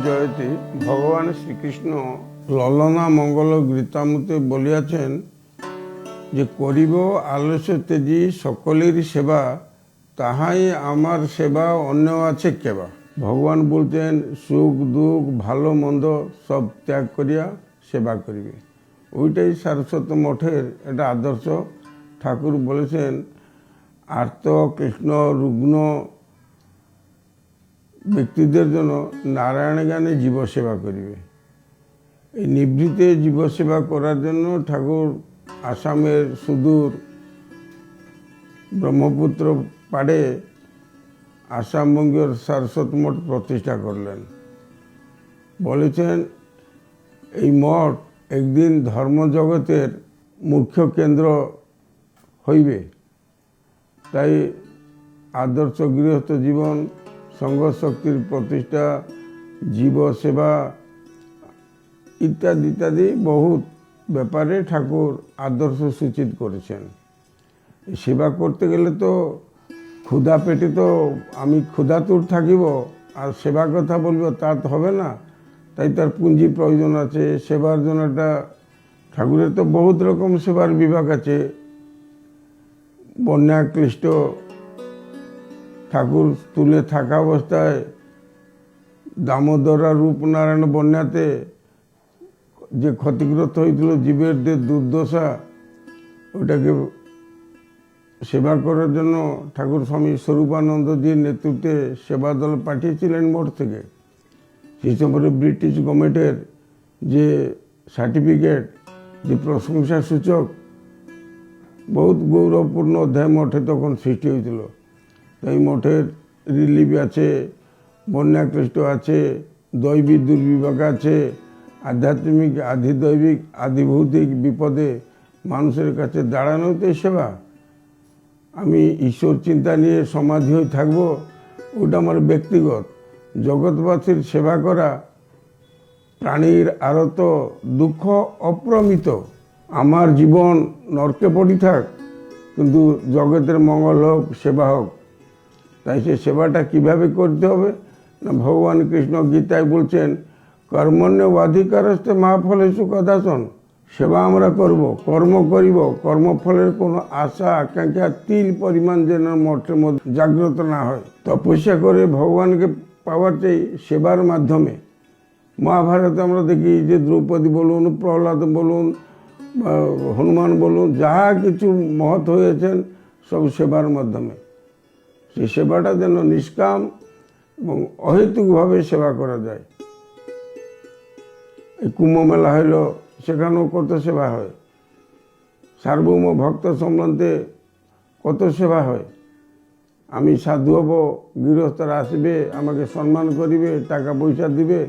জয়তী ভগবান শ্রীকৃষ্ণ ললনা মঙ্গল গীতামৃতে বলিয়াছেন যে করিব আলস্য তেজি সকলের সেবা, তাহাই আমার সেবা, অন্য আছে কেবা। ভগবান বলতেন সুখ দুঃখ ভালো মন্দ সব ত্যাগ করিয়া সেবা করিবে। ওইটাই সারস্বত মঠের একটা আদর্শ। ঠাকুর বলেছেন আর্ত কৃষ্ণ রুগ্ন ব্যক্তিদের জন্য নারায়ণ জ্ঞানে জীবসেবা করিবে। এই নিভৃতে জীবসেবা করার জন্য ঠাকুর আসামের সুদূর ব্রহ্মপুত্র পাড়ে আসামবঙ্গের সারস্বত মঠ প্রতিষ্ঠা করলেন। বলেছেন এই মঠ একদিন ধর্মজগতের মুখ্য কেন্দ্র হইবে। তাই আদর্শ গৃহস্থ জীবন, সংঘ শক্তির প্রতিষ্ঠা, জীব সেবা ইত্যাদি ইত্যাদি বহুত ব্যাপারে ঠাকুর আদর্শ সূচিত করেছেন। সেবা করতে গেলে তো ক্ষুধা পেটে তো আমি ক্ষুধাতুর থাকিব আর সেবা কথা বলবো তা তো হবে না। তাই তার পুঁজি প্রয়োজন আছে। সেবার জন্য একটা ঠাকুরের তো বহুত রকম সেবার বিভাগ আছে। বন্যা ক্লিষ্ট ঠাকুর তুলে থাকা অবস্থায় দামোদরা রূপনারায়ণ বন্যাতে যে ক্ষতিগ্রস্ত হয়েছিল জীবের যে দুর্দশা, ওটাকে সেবা করার জন্য ঠাকুর স্বামী স্বরূপানন্দজির নেতৃত্বে সেবা দল পাঠিয়েছিলেন মঠ থেকে। সেই সময় ব্রিটিশ গভর্নমেন্টের যে সার্টিফিকেট, যে প্রশংসা সূচক বহুত গৌরবপূর্ণ অধ্যায় মঠে তখন সৃষ্টি হয়েছিল। এই মঠের রিলিফ আছে, বন্যাক্লিষ্ট আছে, দৈবিক দুর্বিভাগ আছে, আধ্যাত্মিক আধিদৈবিক আধিভৌতিক বিপদে মানুষের কাছে দাঁড়ানোতে সেবা। আমি ঈশ্বর চিন্তা নিয়ে সমাধি হয়ে থাকবো, ওটা আমার ব্যক্তিগত। জগৎবাসীর সেবা করা, প্রাণীর আরত দুঃখ অপ্রমিত। আমার জীবন নরকে পড়ি থাক, কিন্তু জগতের মঙ্গল হোক, সেবা হোক। তাই সে সেবাটা কিভাবে করতে হবে না, ভগবান কৃষ্ণ গীতায় বলছেন কর্মণ্য অধিকারস্থ মহাফলেষু কদাচন। সেবা আমরা করব, কর্ম করিব, কর্মফলের কোনো আশা আকাঙ্ক্ষা তিল পরিমাণ যেন মঠের মধ্যে জাগ্রত না হয়। তপস্যা করে ভগবানকে পাওয়ার চাই সেবার মাধ্যমে। মহাভারতে আমরা দেখি যে দ্রৌপদী বলুন, প্রহ্লাদ বলুন, হনুমান বলুন, যাহা কিছু মহৎ হয়েছেন সব সেবার মাধ্যমে। সেই সেবাটা যেন নিষ্কাম এবং অহেতুকভাবে সেবা করা যায়। এই কুম্ভ মেলা হইল, সেখানেও কত সেবা হয়। সার্বভৌম ভক্ত সম্বন্ধে কত সেবা হয়। আমি সাধু হব, গৃহস্থরা আসবে, আমাকে সম্মান করিবে, টাকা পয়সা দিবে,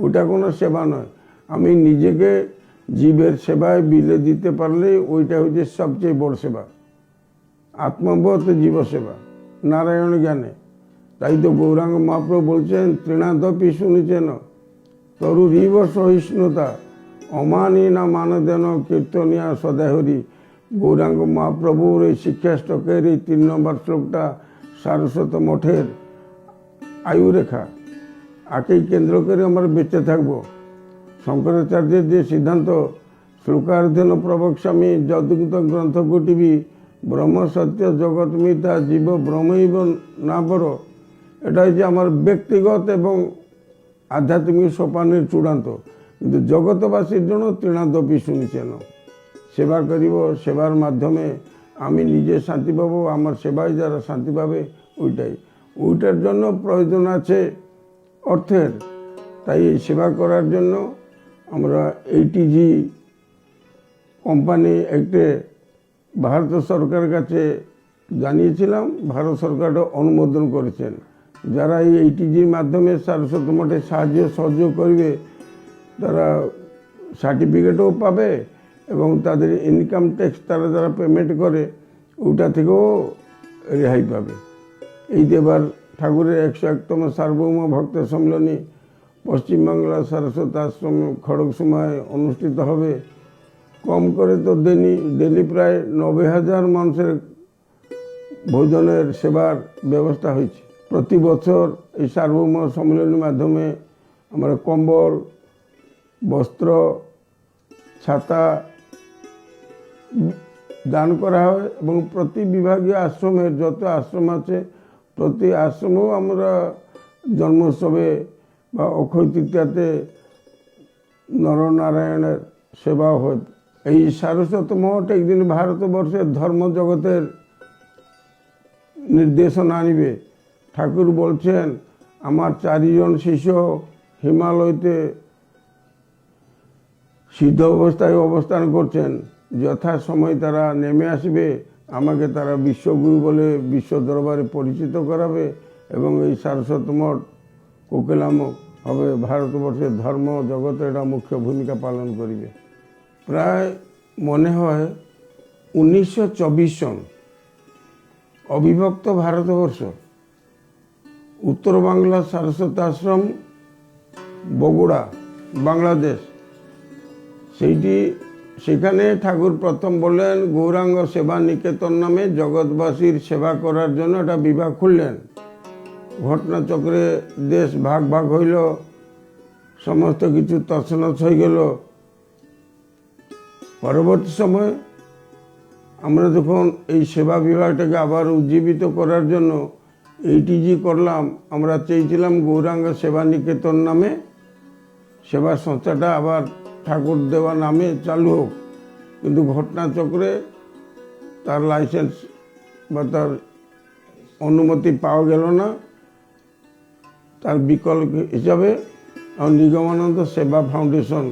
ওটা কোনো সেবা নয়। আমি নিজেকে জীবের সেবায় বিলে দিতে পারলে ওইটা হচ্ছে সবচেয়ে বড় সেবা। আত্মবোধ জীব সেবা, নারায়ণ জ্ঞানে। তাই তো গৌরাঙ্গ মহাপ্রভু বলছেন তৃণাদপি শুনেছেন তরুরিব সহিষ্ণুতা অমানী না মানদেন কীর্তনিয়া সদাহরি। গৌরাঙ্গ মহাপ্রভুর এই শিক্ষাষ্টকের এই 3 নম্বর শ্লোকটা সারস্বত মঠের আয়ুরেখা। আকেই কেন্দ্র করে আমরা বেঁচে থাকবো। শঙ্করাচার্যের যে সিদ্ধান্ত শ্লোকার্ধেন প্রবক্ষ্যামি যদুক্ত গ্রন্থ গুটিবি ব্রহ্ম সত্য জগৎ মিথ্যা জীব ব্রহ্মৈব না বড়, এটা হচ্ছে আমার ব্যক্তিগত এবং আধ্যাত্মিক সোপানের চূড়ান্ত। কিন্তু জগতবাসীর জন্য তৃণাদপি শুনেছেন। সেবা করিব, সেবার মাধ্যমে আমি নিজে শান্তি পাবো, আমার সেবায় যারা শান্তি পাবে, ওইটার জন্য প্রয়োজন আছে অর্থের। তাই এই সেবা করার জন্য আমরা এইটিজি কোম্পানি একটা ভারত সরকারের কাছে জানিয়েছিলাম। ভারত সরকারটা অনুমোদন করেছেন। যারা এই এইটিজির মাধ্যমে সারস্বত মঠে সাহায্য সহযোগ করবে তারা সার্টিফিকেটও পাবে এবং তাদের ইনকাম ট্যাক্স তারা যারা পেমেন্ট করে ওটা থেকেও রেহাই পাবে। এই দেবার ঠাকুরের 101তম সার্বভৌম ভক্ত সম্মেলনী পশ্চিমবাংলা সারস্বত আশ্রম খড়গসীমায় অনুষ্ঠিত হবে। কম করে তো ডেলি প্রায় 90,000 মানুষের ভোজনের সেবার ব্যবস্থা হয়েছে। প্রতি বছর এই সার্বভৌম সম্মেলনের মাধ্যমে আমরা কম্বল, বস্ত্র, ছাতা দান করা হয় এবং প্রতি বিভাগীয় আশ্রমের যত আশ্রম আছে প্রতি আশ্রমেও আমরা জন্মোৎসবে বা অক্ষয় তৃতীয়াতে নরনারায়ণের সেবা হয়। এই সারস্বত মঠ একদিন ভারতবর্ষের ধর্মজগতের নির্দেশনা আনিবে। ঠাকুর বলছেন, আমার 4 জন শিষ্য হিমালয়তে সিদ্ধ অবস্থায় অবস্থান করছেন, যথা সময় তারা নেমে আসবে, আমাকে তারা বিশ্বগুরু বলে বিশ্ব দরবারে পরিচিত করাবে এবং এই সারস্বত মঠ কোকিলাম হবে ভারতবর্ষের ধর্ম জগতে একটা মুখ্য ভূমিকা পালন করিবে। প্রায় মনে হয় 1924 সন অবিভক্ত ভারতবর্ষ, উত্তর বাংলা সারস্বত আশ্রম বগুড়া, বাংলাদেশ, সেখানে ঠাকুর প্রথম বললেন গৌরাঙ্গ সেবা নিকেতন নামে জগৎবাসীর সেবা করার জন্য একটা বিভাগ খুললেন। ঘটনাচক্রে দেশ ভাগ ভাগ হইল, সমস্ত কিছু তছনছ হয়ে গেল। পরবর্তী সময় আমরা যখন এই সেবা বিভাগটাকে আবার উজ্জীবিত করার জন্য এইটিজি করলাম, আমরা চেয়েছিলাম গৌরাঙ্গ সেবা নিকেতন নামে সেবা সংস্থাটা আবার ঠাকুর দেওয়া নামে চালু হোক, কিন্তু ঘটনাচক্রে তার লাইসেন্স বা তার অনুমতি পাওয়া গেল না। তার বিকল্প হিসাবে নিগমানন্দ সেবা ফাউন্ডেশন,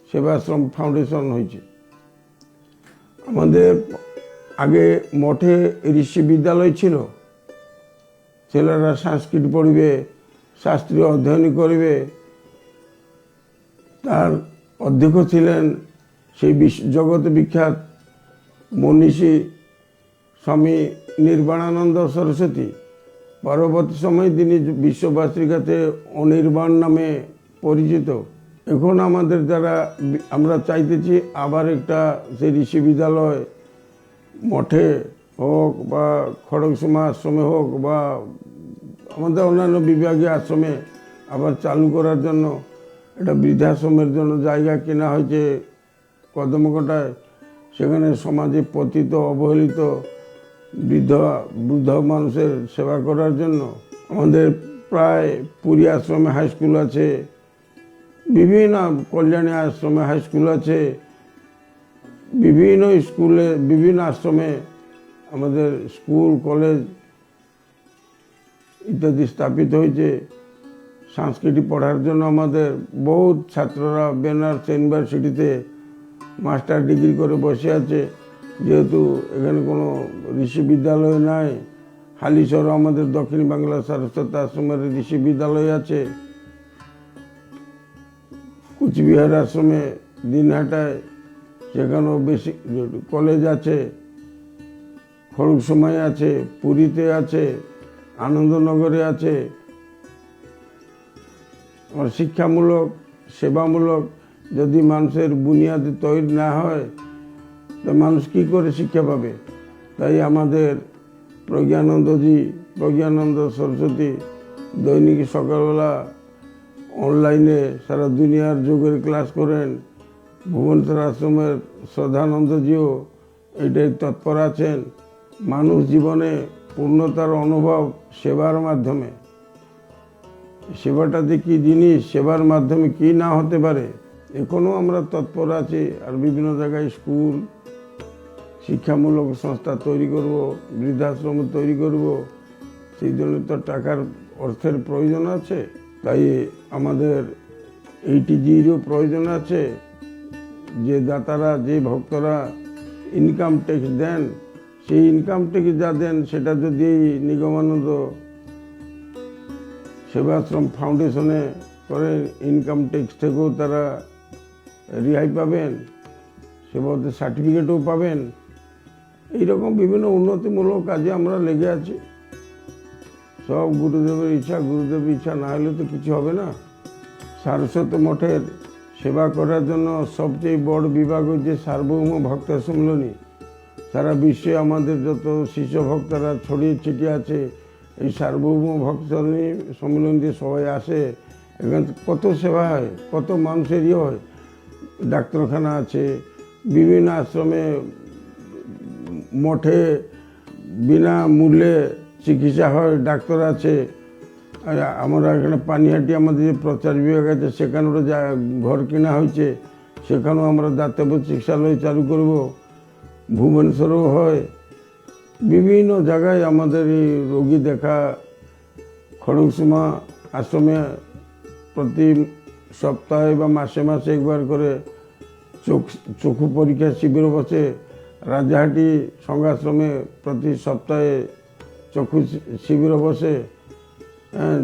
সেবাশ্রম ফাউন্ডেশন হয়েছে। আমাদের আগে মঠে ঋষি বিদ্যালয় ছিল, ছেলেরা সংস্কৃত পড়বে, শাস্ত্রীয় অধ্যয়ন করবে। তার অধ্যক্ষ ছিলেন সেই জগৎ বিখ্যাত মনীষী স্বামী নির্বাণানন্দ সরস্বতী। পরবর্তী সময়ে তিনি বিশ্ববাসীর কাছে অনির্বাণ নামে পরিচিত। এখন আমাদের যারা আমরা চাইতেছি আবার একটা সেই ঋষি বিদ্যালয় মঠে হোক বা খড়গসীমা আশ্রমে হোক বা আমাদের অন্যান্য বিভাগীয় আশ্রমে আবার চালু করার জন্য একটা বৃদ্ধাশ্রমের জন্য জায়গা কেনা হয়েছে কদমকোটায়। সেখানে সমাজে পতিত অবহেলিত বৃদ্ধ মানুষের সেবা করার জন্য আমাদের প্রায় পুরী আশ্রমে হাই স্কুল আছে, বিভিন্ন কল্যাণী আশ্রমে হাই স্কুল আছে, বিভিন্ন স্কুলে বিভিন্ন আশ্রমে আমাদের স্কুল কলেজ ইত্যাদি স্থাপিত হয়েছে। সংস্কৃতি পড়ার জন্য আমাদের বহুত ছাত্ররা বেনারস ইউনিভার্সিটিতে মাস্টার ডিগ্রি করে বসে আছে। যেহেতু এখানে কোনো ঋষি বিদ্যালয় নাই, হালিশহর আমাদের দক্ষিণ বাংলা সারস্বত আশ্রমের ঋষি বিদ্যালয় আছে, কুচবিহার আশ্রমে দিনহাটায় সেখানেও বেশি কলেজ আছে, খড়গসীমায় আছে, পুরীতে আছে, আনন্দনগরে আছে। আমার শিক্ষামূলক সেবামূলক যদি মানুষের বুনিয়াদ তৈরি না হয় তো মানুষ কী করে শিক্ষা পাবে? তাই আমাদের প্রজ্ঞানন্দ সরস্বতী দৈনিক সকালবেলা অনলাইনে সারা দুনিয়ার যোগের ক্লাস করেন। ভুবনেশ্বর আশ্রমের শ্রদ্ধানন্দজিও এটাই তৎপর আছেন। মানুষ জীবনে পূর্ণতার অনুভব সেবার মাধ্যমে। সেবাটা যে কী জিনিস, সেবার মাধ্যমে কি না হতে পারে, এখনও আমরা তৎপর আছি। আর বিভিন্ন জায়গায় স্কুল, শিক্ষামূলক সংস্থা তৈরি করব, বৃদ্ধাশ্রম তৈরি করব। সেই জন্য তো টাকার অর্থের প্রয়োজন আছে। তাই আমাদের এইটিজিরও প্রয়োজন আছে। যে দাতারা, যে ভক্তরা ইনকাম ট্যাক্স দেন, সেই ইনকাম ট্যাক্স যা দেন সেটা যদি নিগমানন্দ সেবাশ্রম ফাউন্ডেশনে করে ইনকাম ট্যাক্স থেকেও তারা রেহাই পাবেন, সেবাতে সার্টিফিকেটও পাবেন। এইরকম বিভিন্ন উন্নতিমূলক কাজে আমরা লেগে আছি। সব গুরুদেবের ইচ্ছা না হলে তো কিছু হবে না। সারস্বত মঠের সেবা করার জন্য সবচেয়ে বড় বিভাগ হচ্ছে সার্বভৌম ভক্ত সম্মিলনী। সারা বিশ্বে আমাদের যত শিষ্য ভক্তরা ছড়িয়ে ছিটিয়ে আছে, এই সার্বভৌম ভক্ত সম্মিলনীতে সবাই আসে এখানে কত সেবা হয়, কত মানুষের হয়। ডাক্তারখানা আছে, বিভিন্ন আশ্রমে মঠে বিনামূল্যে চিকিৎসা হয়, ডাক্তার আছে। আর আমরা এখানে পানিহাটি আমাদের যে প্রচার বিভাগ আছে সেখানেও ঘর কেনা হয়েছে, সেখানেও আমরা দাতব্য চিকিৎসালয় চালু করব। ভুবনেশ্বরেও হয়, বিভিন্ন জায়গায় আমাদের এই রোগী দেখা। খড়গসীমা আশ্রমে প্রতি সপ্তাহে বা মাসে মাসে একবার করে চক্ষু পরীক্ষা শিবির বসে। রাজাহাটি সংঘাশ্রমে প্রতি সপ্তাহে চক্ষু শিবির বসে।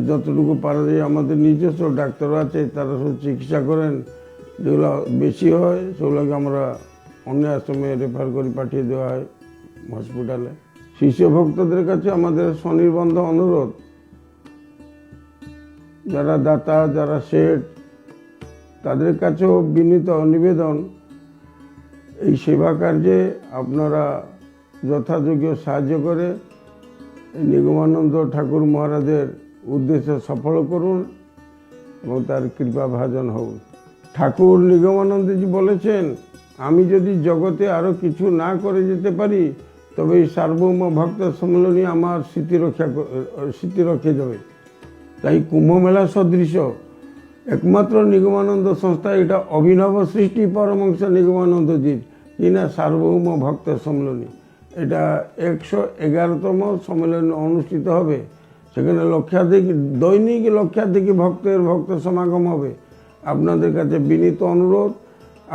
যতটুকু পারা যায় আমাদের নিজস্ব ডাক্তার আছে, তারা সব চিকিৎসা করেন। যেগুলো বেশি হয় সেগুলোকে আমরা অন্য আশ্রমে রেফার করে পাঠিয়ে দেওয়া হয় হসপিটালে। শিষ্য ভক্তদের কাছে আমাদের স্বনির্বন্ধ অনুরোধ, যারা দাতা, যারা শেঠ, তাদের কাছেও বিনীত নিবেদন, এই সেবা কার্যে আপনারা যথাযোগ্য সাহায্য করে নিগমানন্দ ঠাকুর মহারাজের উদ্দেশ্য সফল করুন এবং তার কৃপা ভাজন হন। ঠাকুর নিগমানন্দজি বলেছেন, আমি যদি জগতে আরও কিছু না করে যেতে পারি তবে এই সার্বভৌম ভক্ত সম্মেলনী আমার স্মৃতি রক্ষে যাবে। তাই কুম্ভমেলা সদৃশ একমাত্র নিগমানন্দ সংস্থা, এটা অভিনব সৃষ্টি পরমহংস নিগমানন্দজির, কিনা সার্বভৌম ভক্ত সম্মেলনী। এটা 111তম সম্মেলন অনুষ্ঠিত হবে। সেখানে দৈনিক লক্ষাধিক ভক্ত সমাগম হবে। আপনাদের কাছে বিনীত অনুরোধ,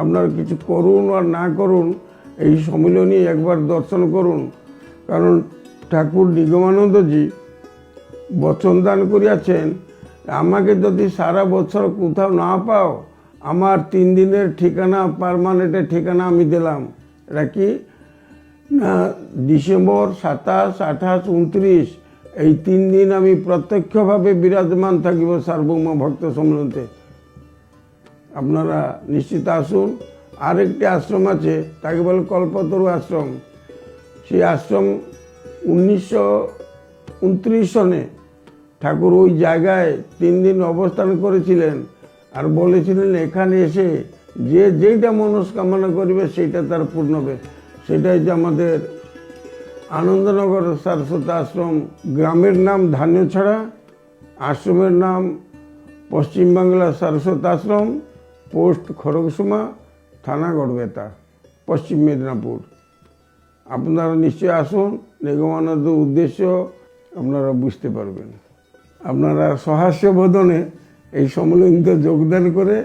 আপনারা কিছু করুন আর না করুন, এই সম্মিলনী একবার দর্শন করুন। কারণ ঠাকুর নিগমানন্দজি বচন দান করিয়াছেন, আমাকে যদি সারা বছর কোথাও না পাও, আমার 3 দিনের ঠিকানা, পার্মানেন্টের ঠিকানা আমি দিলাম। এটা কি না, ডিসেম্বর 27, 28, 29 এই 3 দিন আমি প্রত্যক্ষভাবে বিরাজমান থাকিব সার্বভৌম ভক্ত সম্মেলনতে। আপনারা নিশ্চিত আসুন। আরেকটি আশ্রম আছে, তাকে বলে কল্পতরু আশ্রম। সেই আশ্রম 1929 সনে ঠাকুর ওই জায়গায় 3 দিন অবস্থান করেছিলেন আর বলেছিলেন, এখানে এসে যে যেইটা মনস্কামনা করবে সেইটা তার পূর্ণ হবে। সেটাই যে আমাদের আনন্দনগর সারস্বত আশ্রম। গ্রামের নাম ধান্যছড়া, আশ্রমের নাম পশ্চিমবাংলা সারস্বত আশ্রম, পোস্ট খড়গসীমা, থানা গড়বেতা, পশ্চিম মেদিনীপুর। আপনারা নিশ্চয় আসুন, নিগমানন্দ উদ্দেশ্য আপনারা বুঝতে পারবেন। আপনারা সহাস্য বোধনে এই সম্মেলনীতে যোগদান করে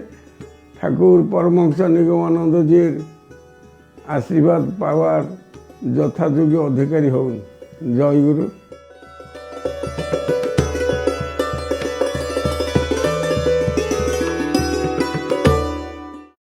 ঠাকুর পরমহংস নিগমানন্দজির আশীর্বাদ পাওয়ার যথাযোগ্য অধিকারী হন। জয় গুরু।